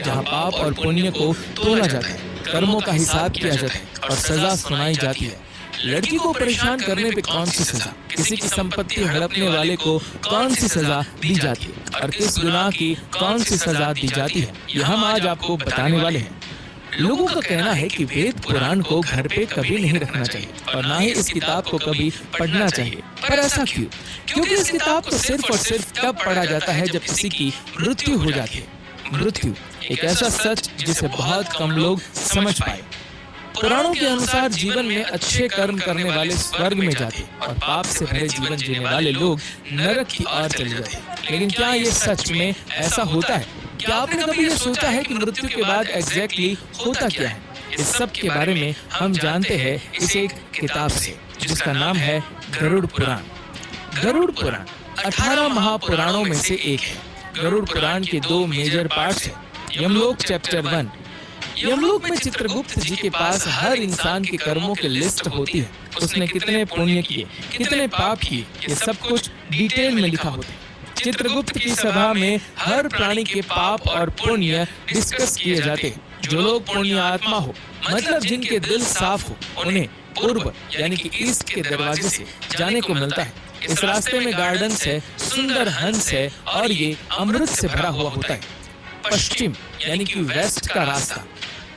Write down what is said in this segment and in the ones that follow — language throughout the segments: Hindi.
जहाँ पाप और पुण्य को तोला जाता है, कर्मों का हिसाब किया जाता है और सजा सुनाई जाती है। लड़की को परेशान करने पे कौन सी सजा, किसी की संपत्ति हड़पने वाले को कौन सी सजा दी जाती है और किस गुनाह की कौन सी सजा दी जाती है, ये हम आज आपको बताने वाले हैं। लोगों का कहना है कि वेद पुराण को घर पे कभी नहीं रखना चाहिए और ना ही इस किताब को कभी पढ़ना चाहिए। पर ऐसा क्यों? क्योंकि इस किताब को सिर्फ और सिर्फ तब पढ़ा जाता है जब किसी की मृत्यु हो जाती है। मृत्यु एक ऐसा सच जिसे बहुत कम लोग समझ पाए। पुराणों के अनुसार जीवन में अच्छे कर्म करने वाले स्वर्ग में जाते और पाप से भरे जीवन जीने वाले लोग नरक की ओर चले जाते। लेकिन क्या ये सच में ऐसा होता है? क्या आपने कभी ये सोचा है कि मृत्यु के बाद एग्जैक्टली होता क्या है? इस सब के बारे में हम जानते हैं इस एक किताब से जिसका नाम है गरुड़ पुराण। गरुड़ पुराण 18 महापुराणों में से एक है। गरुड़ पुराण के 2 मेजर पार्ट्स हैं। यमलोक चैप्टर 1। यमलोक में चित्रगुप्त जी के पास हर इंसान के कर्मों की लिस्ट होती है। उसने कितने पुण्य किए, कितने पाप किए, ये सब कुछ डिटेल में लिखा होता है। चित्रगुप्त की सभा में हर प्राणी के पाप और पुण्य डिस्कस किए जाते हैं। जो लोग पुण्य आत्मा हो, मतलब जिनके दिल साफ हो, उन्हें पूर्व यानी कि ईस्ट के दरवाजे से जाने को मिलता है। इस रास्ते में गार्डन्स है, सुंदर हंस है और ये अमृत से भरा हुआ होता है। पश्चिम यानी कि वेस्ट का रास्ता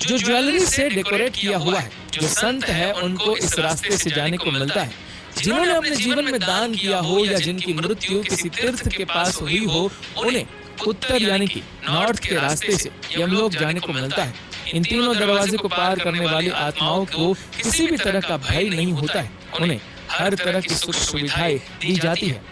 जो ज्वेलरी से डेकोरेट किया हुआ है, जो संत है उनको इस रास्ते से जाने को मिलता है। जिन्होंने अपने जीवन में दान किया हो या जिनकी मृत्यु किसी तीर्थ के पास हुई हो, उन्हें उत्तर यानी कि नॉर्थ के रास्ते से यमलोक जाने को मिलता है। इन तीनों दरवाजे को पार करने वाली आत्माओं को किसी भी तरह का भय नहीं होता है। उन्हें हर तरह की सुख सुविधाएं दी जाती है।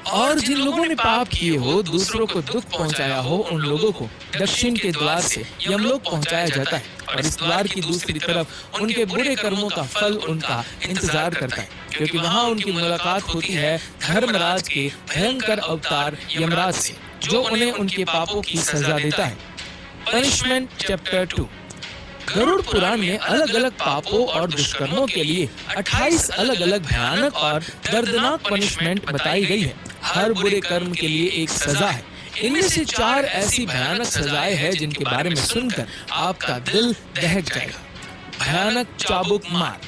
और जिन लोगों ने पाप किए हो, दूसरों को दुख पहुंचाया हो, उन लोगों को दक्षिण के द्वार से यमलोक पहुंचाया जाता है और इस द्वार की दूसरी तरफ उनके बुरे कर्मों का फल उनका इंतजार करता है, क्योंकि वहां उनकी मुलाकात होती है धर्मराज के भयंकर अवतार यमराज से, जो उन्हें उनके पापों की सजा देता है। Punishment chapter 2। गरुड़ पुराण में अलग अलग पापों और दुष्कर्मों के लिए 28 अलग अलग भयानक और दर्दनाक पनिशमेंट बताई गई है। हर बुरे कर्म के लिए एक सजा है। इनमें से 4 ऐसी भयानक सजाएं हैं जिनके बारे में सुनकर आपका दिल दहक जाएगा। भयानक चाबुक मार।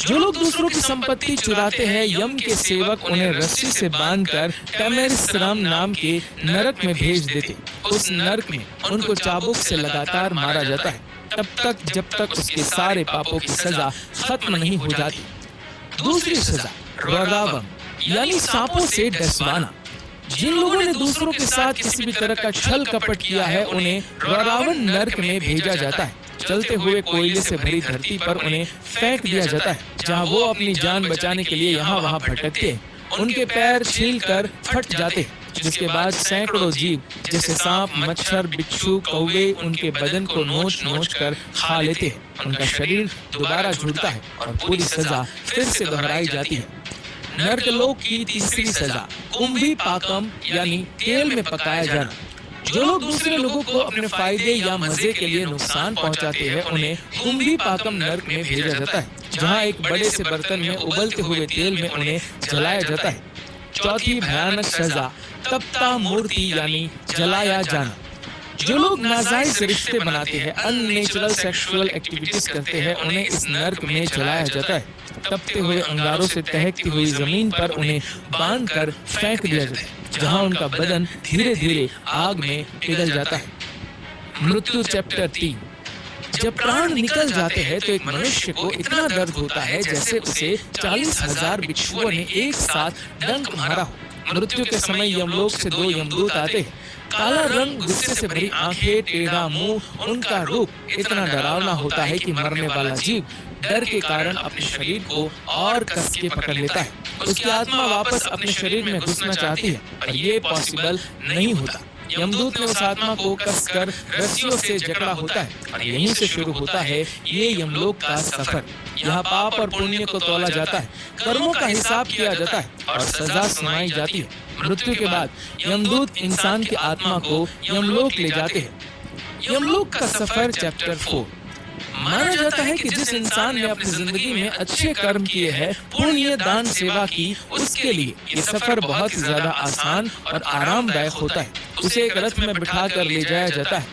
जो लोग दूसरों की संपत्ति चुराते हैं, यम के सेवक उन्हें रस्सी से बांधकर टमेरिस्राम नाम के नरक में भेज देते। उस नरक में उनको चाबुक से लगातार मारा जाता है, तब तक जब तक उसके सारे पापों की सजा खत्म नहीं हो जाती। दूसरी सजा रगावम यानी सांपों से डसवाना। जिन लोगों ने दूसरों के साथ किसी भी तरह का छल कपट किया है, उन्हें रगावन नरक में भेजा जाता है। चलते हुए कोयले से भरी धरती पर उन्हें फेंक दिया जाता है, जहां वो अपनी जान बचाने के लिए यहाँ वहाँ भटकते हैं। उनके पैर छीलकर फट जाते हैं, जिसके बाद सैकड़ों जीव जैसे सांप, मच्छर, बिच्छू, कौवे उनके बदन को नोच नोच कर खा लेते हैं। उनका शरीर दोबारा जुड़ता है और पूरी सजा फिर से दोहराई जाती है। नरकलोक की तीसरी सजा कुंभी पाकम यानी तेल में पकाया जाना। जो लोग दूसरे लोगों को अपने फायदे या मजे के लिए नुकसान पहुंचाते हैं, उन्हें कुंभी पाकम नरक में भेजा जाता है, जहां एक बड़े से बर्तन में उबलते हुए तेल में उन्हें जलाया जाता है। चौथी भयानक सजा तप्ता मूर्ति यानी जलाया जाना। जो लोग नाजायज रिश्ते बनाते हैं, अननेचुरल सेक्सुअल एक्टिविटीज करते हैं, उन्हें इस नरक में जलाया जाता है। तपते हुए अंगारों से दहकती हुई जमीन पर उन्हें बांधकर फेंक दिया जाता है, जहां उनका बदन धीरे धीरे आग में पिघल जाता है। मृत्यु चैप्टर 3। जब प्राण निकल जाते हैं तो एक मनुष्य को इतना दर्द होता है जैसे उसे 40,000 बिच्छुओं ने एक साथ डंक मारा हो। मृत्यु के समय यमलोक से 2 यमदूत आते हैं। काला रंग, गुस्से से भरी आंखें, टेढ़ा मुंह, उनका रूप इतना डरावना होता है कि मरने वाला जीव डर के कारण अपने शरीर को और कस के पकड़ लेता है। उसकी आत्मा वापस अपने शरीर में घुसना चाहती है, पर ये पॉसिबल नहीं होता। यमदूत ने उस आत्मा को कसकर रस्सियों से जकड़ा होता है और यहीं से शुरू होता है ये यमलोक का सफर। यहाँ पाप और पुण्य को तौला जाता है, कर्मों का हिसाब किया जाता है और सजा सुनाई जाती है। मृत्यु के बाद यमदूत इंसान की आत्मा को यमलोक ले जाते हैं। यमलोक का सफर चैप्टर 4। माना जाता है कि जिस इंसान ने अपनी जिंदगी में अच्छे कर्म किए हैं, पुण्य, दान, सेवा की, उसके लिए ये सफर बहुत ज्यादा आसान और आरामदायक होता है। उसे एक रथ में बिठा कर ले जाया जाता है।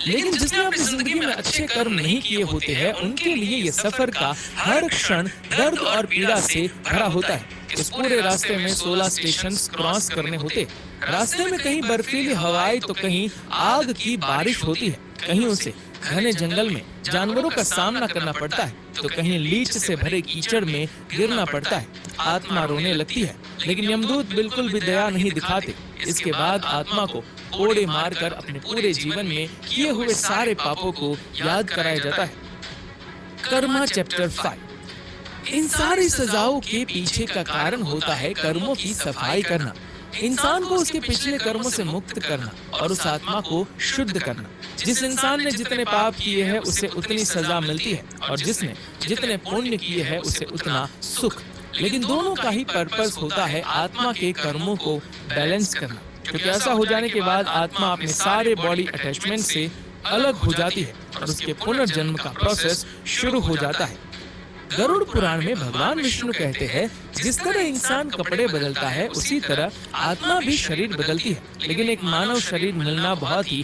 लेकिन जिसने अपनी जिंदगी में अच्छे कर्म नहीं किए होते हैं, उनके लिए ये सफर का हर क्षण दर्द और पीड़ा से भरा होता है। इस पूरे रास्ते में 16 स्टेशन क्रॉस करने होते। रास्ते में कहीं बर्फीली हवाएं तो कहीं आग की बारिश होती है, कहीं उसे घने जंगल में जानवरों का सामना करना पड़ता है, तो कहीं लीच से भरे कीचड़ में गिरना पड़ता है। आत्मा रोने लगती है, लेकिन यमदूत बिल्कुल भी दया नहीं दिखाते। इसके बाद आत्मा को कोड़े मारकर अपने पूरे जीवन में किए हुए सारे पापों को याद कराया जाता है। कर्मा चैप्टर 5। इन सारी सजाओं के पीछे का कारण होता है कर्मों की सफाई करना, इंसान को उसके पिछले कर्मों से मुक्त करना और उस आत्मा को शुद्ध करना। जिस इंसान ने जितने पाप किए हैं उसे उतनी सजा मिलती है, और जिसने जितने पुण्य किए हैं उसे उतना सुख। लेकिन दोनों का ही पर्पस होता है आत्मा के कर्मों को बैलेंस करना, क्योंकि ऐसा हो जाने के बाद आत्मा अपने सारे बॉडी अटैचमेंट से अलग हो जाती है और उसके पुनर्जन्म का प्रोसेस शुरू हो जाता है। गरुड़ पुराण में भगवान विष्णु कहते हैं, जिस तरह इंसान कपड़े बदलता है उसी तरह आत्मा भी शरीर बदलती है, लेकिन एक मानव शरीर मिलना बहुत ही